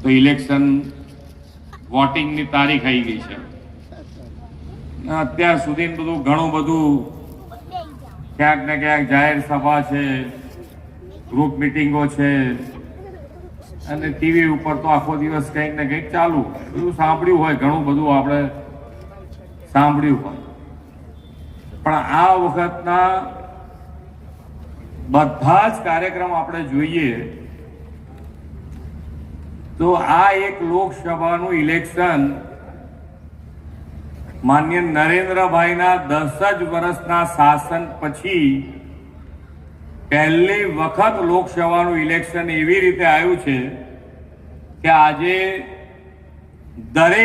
તો ઇલેક્શન વોટિંગની તારીખ આવી ગઈ છે. અત્યાર સુધી બધું ઘણું બધું ક્યાંક ને ક્યાંક જાહેર સભા છે, ગ્રુપ મિટિંગો છે, અને ટીવી ઉપર તો આખો દિવસ કંઈક ને કંઈક ચાલુ બધું સાંભળ્યું હોય, ઘણું બધું આપણે સાંભળ્યું હોય. પણ આ વખતના બધા જ કાર્યક્રમ આપણે જોઈએ તો આ એક લોકસભાનું ઇલેક્શન માન્ય નરેન્દ્રભાઈના 10 જ વર્ષના શાસન પછી પહેલી વખત લોકસભાનું ઇલેક્શન એવી રીતે આવ્યું છે કે આજે દરેક